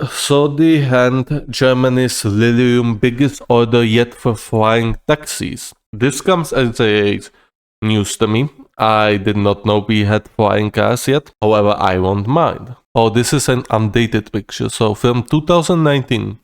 Saudi hand Germany's Lilium biggest order yet for flying taxis. This comes as a news to me. I did not know we had flying cars yet. However, I won't mind. Oh, this is an undated picture. So from 2019.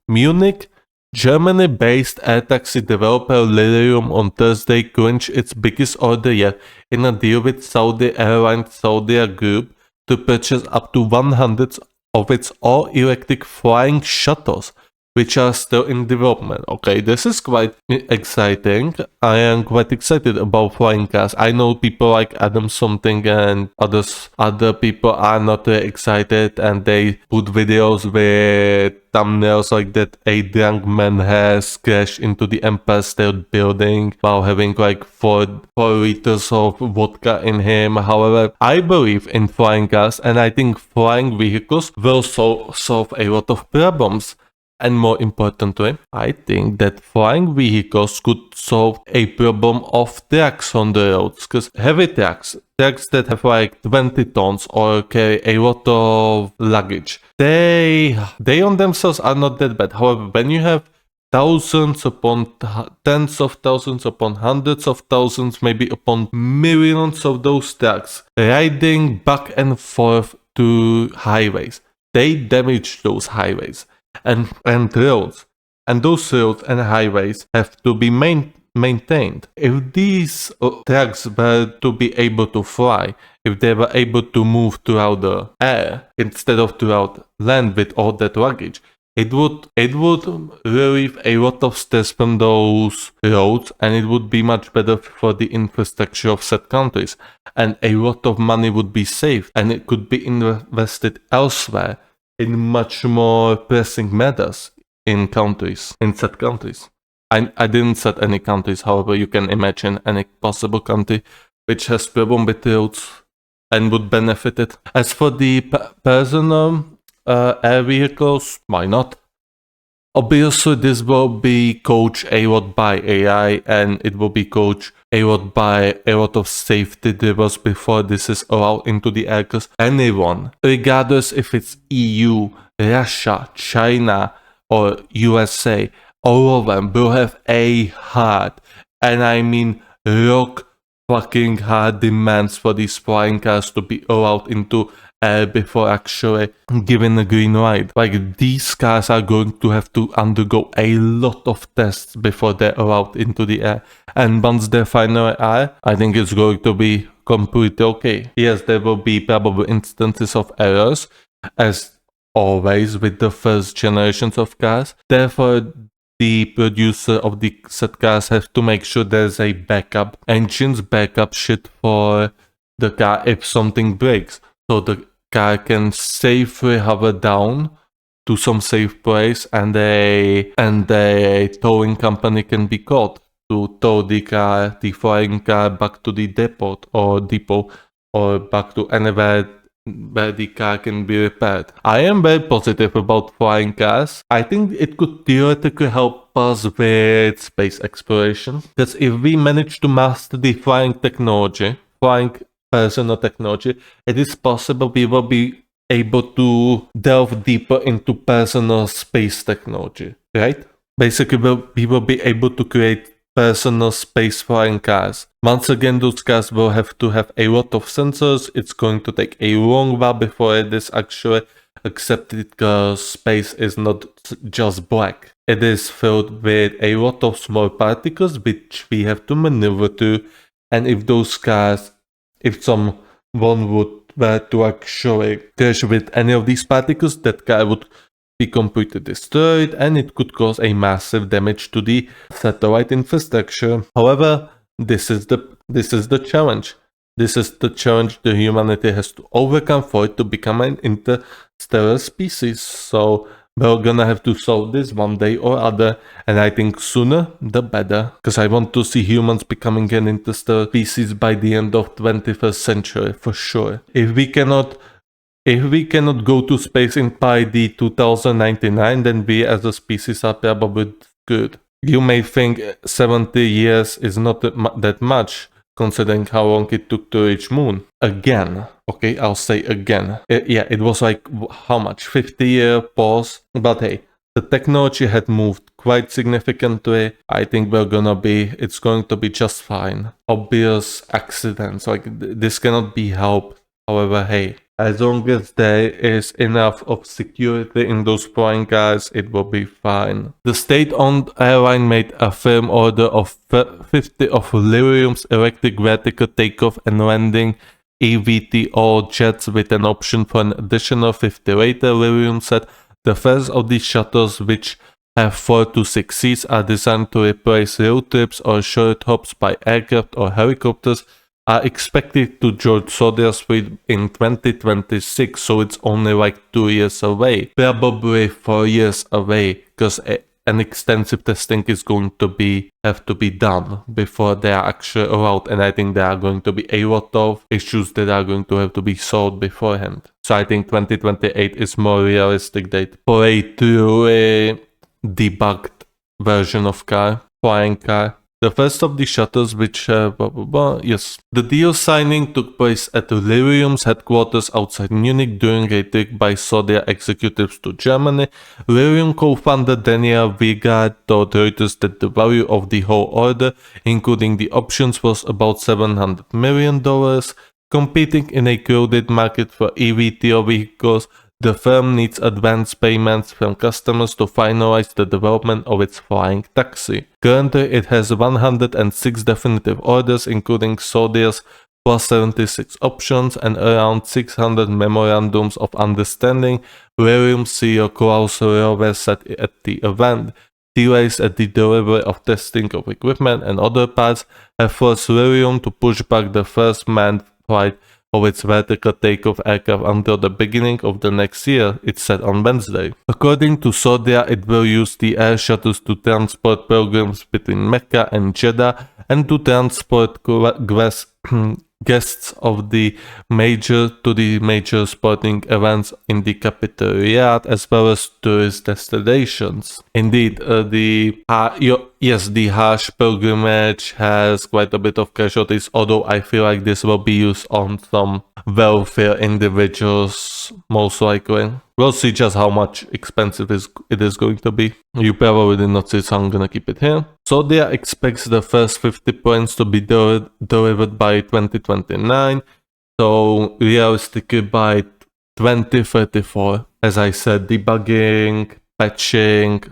Munich, Germany-based air taxi developer Lilium on Thursday clinched its biggest order yet in a deal with Saudi Airlines Saudia Group to purchase up to 100 of its all-electric flying shuttles, which are still in development. Okay, this is quite exciting. I am quite excited about flying cars. I know people like Adam something and other people are not excited, and they put videos with thumbnails like that a drunk man has crashed into the Empire State Building while having like 4 liters of vodka in him. However, I believe in flying cars, and I think flying vehicles will solve a lot of problems. And more importantly, I think that flying vehicles could solve a problem of trucks on the roads, because heavy trucks that have like 20 tons or carry a lot of luggage, they on themselves are not that bad. However, when you have thousands upon tens of thousands upon hundreds of thousands, maybe upon millions of those trucks riding back and forth to highways, they damage those highways and roads, and those roads and highways have to be maintained. If these trucks were to be able to fly, if they were able to move throughout the air instead of throughout land with all that luggage, it would relieve a lot of stress from those roads, and it would be much better for the infrastructure of said countries, and a lot of money would be saved, and it could be invested elsewhere in much more pressing matters in said countries. I didn't set any countries, however, you can imagine any possible country which has problem with roads and would benefit it. As for the personal air vehicles, why not? Obviously, this will be coached a lot by AI, and it will be coached a lot by a lot of safety drivers before this is allowed into the air, because anyone, regardless if it's EU, Russia, China, or USA, all of them will have a hard, and I mean rock fucking hard demands for these flying cars to be allowed into air before actually given a green light. Like, these cars are going to have to undergo a lot of tests before they're allowed into the air, and once they finally are, I think it's going to be completely okay. Yes, there will be probably instances of errors, as always with the first generations of cars. Therefore, the producer of the set cars have to make sure there's a backup shit for the car if something breaks, so the car can safely hover down to some safe place, and a towing company can be called to tow the flying car back to the depot or back to anywhere where the car can be repaired. I am very positive about flying cars. I think it could theoretically help us with space exploration, because if we manage to master the flying personal technology, it is possible we will be able to delve deeper into personal space technology, right? Basically, we will be able to create personal space flying cars. Once again, those cars will have to have a lot of sensors. It's going to take a long while before it is actually accepted, because space is not just black. It is filled with a lot of small particles which we have to maneuver through, and if someone were to actually crash with any of these particles, that car would be completely destroyed, and it could cause a massive damage to the satellite infrastructure. However, this is the challenge. This is the challenge the humanity has to overcome for it to become an interstellar species. So we're gonna have to solve this one day or other, and I think sooner the better, because I want to see humans becoming an interstellar species by the end of 21st century for sure. If we cannot go to space by the 2099, then we as a species are probably good. You may think 70 years is not that much, considering how long it took to reach moon. Again, okay, I'll say again. It was like, how much? 50-year pause? But hey, the technology had moved quite significantly. I think it's going to be just fine. Obvious accidents, like this cannot be helped. However, hey, as long as there is enough of security in those flying cars, it will be fine. The state-owned airline made a firm order of 50 of Lilium's electric vertical takeoff and landing eVTOL jets with an option for an additional 50 later. Lilium said the first of these shuttles, which have 4 to 6 seats, are designed to replace road trips or short hops by aircraft or helicopters, are expected to join Zodiac's fleet in 2026, so it's only like 2 years away. Probably 4 years away, because an extensive testing is going to have to be done before they are actually allowed, and I think there are going to be a lot of issues that are going to have to be solved beforehand. So I think 2028 is more realistic date for a truly debugged version of flying car. The first of the shuttles, which yes. The deal signing took place at Lilium's headquarters outside Munich during a trip by Zodiac executives to Germany. Lilium co-founder Daniel Wiegand told Reuters that the value of the whole order, including the options, was about $700 million. Competing in a crowded market for eVTOL vehicles, the firm needs advance payments from customers to finalize the development of its flying taxi. Currently, it has 106 definitive orders, including Zodiac's plus 76 options and around 600 memorandums of understanding. Lilium CEO Klaus Roewe said at the event, delays at the delivery of testing of equipment and other parts have forced Lilium to push back the first manned flight of its vertical takeoff aircraft until the beginning of the next year, it said on Wednesday. According to Zodiac, it will use the air shuttles to transport pilgrims between Mecca and Jeddah and to transport guests of the major sporting events in the capital Riyadh, as well as tourist destinations. Indeed, the Hajj pilgrimage has quite a bit of casualties, although I feel like this will be used on some welfare individuals, most likely. We'll see just how much expensive it is going to be. You probably did not see, so I'm gonna keep it here. Zodiac expects the first 50 planes to be delivered by 2029, so realistically by 2034. As I said, debugging, patching,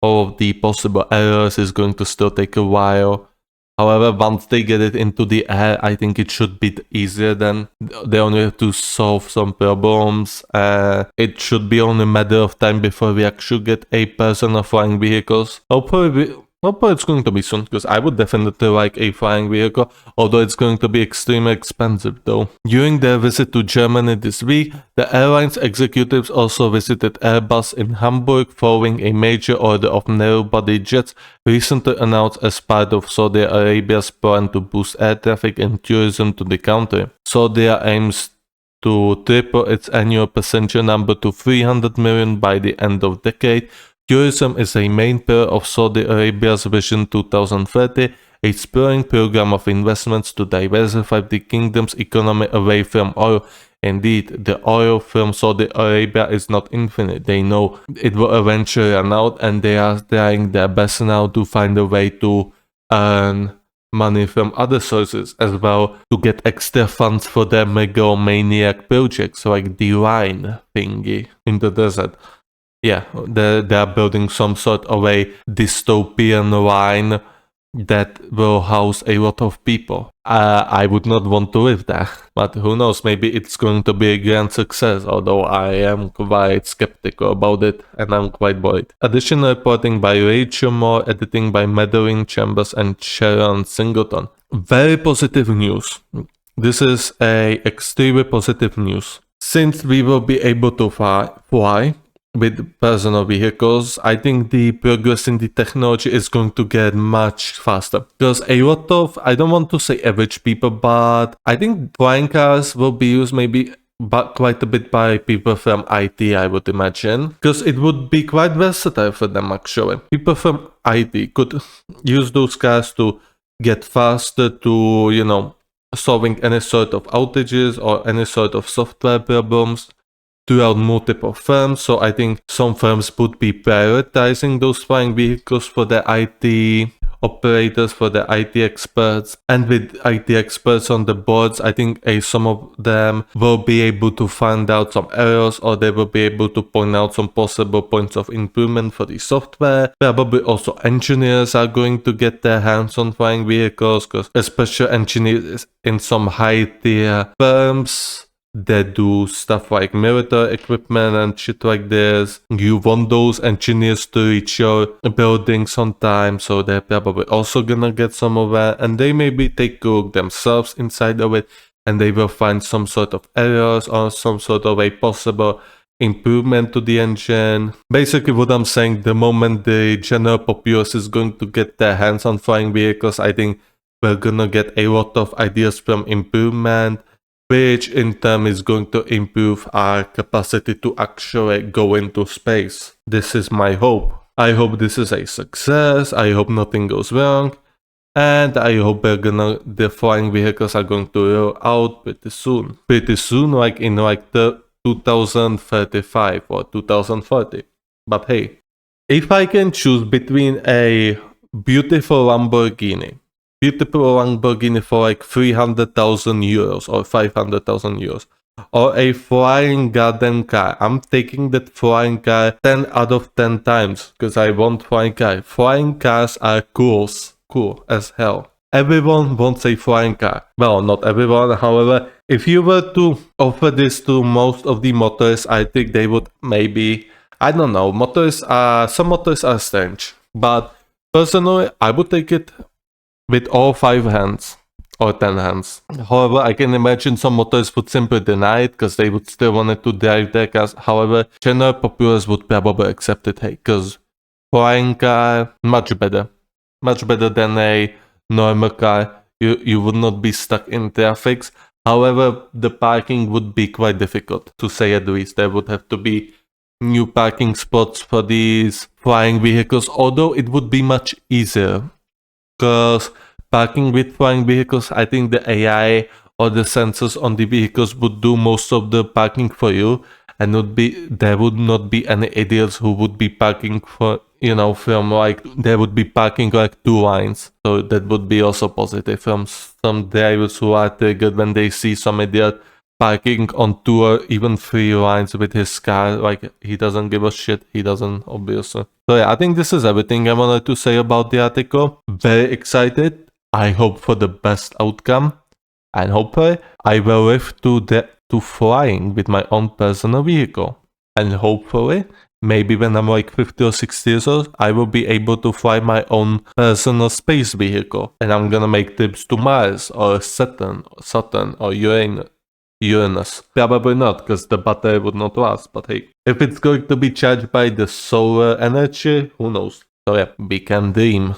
all of the possible errors is going to still take a while. However, once they get it into the air, I think it should be easier then. They only have to solve some problems. It should be only a matter of time before we actually get a personal flying vehicles. Hopefully it's going to be soon, because I would definitely like a flying vehicle, although it's going to be extremely expensive though. During their visit to Germany this week, the airline's executives also visited Airbus in Hamburg following a major order of narrow-body jets recently announced as part of Saudi Arabia's plan to boost air traffic and tourism to the country. Saudi aims to triple its annual passenger number to 300 million by the end of the decade. Tourism is a main pillar of Saudi Arabia's Vision 2030, a spurring program of investments to diversify the kingdom's economy away from oil. Indeed, the oil from Saudi Arabia is not infinite. They know it will eventually run out, and they are trying their best now to find a way to earn money from other sources as well, to get extra funds for their megalomaniac projects like the line thingy in the desert. Yeah, they are building some sort of a dystopian line that will house a lot of people. I would not want to live there, but who knows, maybe it's going to be a grand success, although I am quite skeptical about it and I'm quite worried. Additional reporting by Rachel Moore, editing by Madeline Chambers and Sharon Singleton. Very positive news. This is a extremely positive news. Since we will be able to fly with personal vehicles, I think the progress in the technology is going to get much faster. Because a lot of, I don't want to say average people, but I think flying cars will be used maybe quite a bit by people from IT, I would imagine. Because it would be quite versatile for them actually. People from IT could use those cars to get faster to, solving any sort of outages or any sort of software problems throughout multiple firms. So I think some firms would be prioritizing those flying vehicles for their IT operators, for the IT experts. And with IT experts on the boards, I think some of them will be able to find out some errors, or they will be able to point out some possible points of improvement for the software. Probably also engineers are going to get their hands on flying vehicles, because especially engineers in some high tier firms that do stuff like military equipment and shit like this. You want those engineers to reach your buildings on time, so they're probably also gonna get some of that, and they maybe take a look themselves inside of it, and they will find some sort of errors or some sort of a possible improvement to the engine. Basically what I'm saying, the moment the general populace is going to get their hands on flying vehicles, I think we're gonna get a lot of ideas from improvement, which in turn is going to improve our capacity to actually go into space. This is my hope. I hope this is a success. I hope nothing goes wrong. And I hope the flying vehicles are going to roll out pretty soon. Pretty soon, like in the 2035 or 2040. But hey, if I can choose between a beautiful Lamborghini for like 300,000 euros or 500,000 euros, or a flying garden car, I'm taking that flying car 10 out of 10 times, because I want flying car. Flying cars are cool as hell. Everyone wants a flying car. Well, not everyone, however, if you were to offer this to most of the motorists, I think they would maybe, I don't know, some motorists are strange, but personally, I would take it with all 5 hands or 10 hands. However, I can imagine some motorists would simply deny it because they would still want to drive their cars. However, general populace would probably accept it, because flying car, much better than a normal car. You would not be stuck in traffic. However, the parking would be quite difficult, to say at least. There would have to be new parking spots for these flying vehicles, although it would be much easier. Because parking with flying vehicles, I think the AI or the sensors on the vehicles would do most of the parking for you, and there would not be any idiots who would be parking there would be parking like 2 lines. So that would be also positive from some drivers who are triggered when they see some idiot parking on 2 or even 3 lines with his car. Like, he doesn't give a shit. He doesn't, obviously. So yeah, I think this is everything I wanted to say about the article. Very excited. I hope for the best outcome, and hopefully I will live to flying with my own personal vehicle. And hopefully, maybe when I'm like 50 or 60 years old, I will be able to fly my own personal space vehicle, and I'm gonna make trips to Mars or Saturn or Uranus. Probably not, because the battery would not last, but hey, if it's going to be charged by the solar energy, who knows? So yeah, we can dream.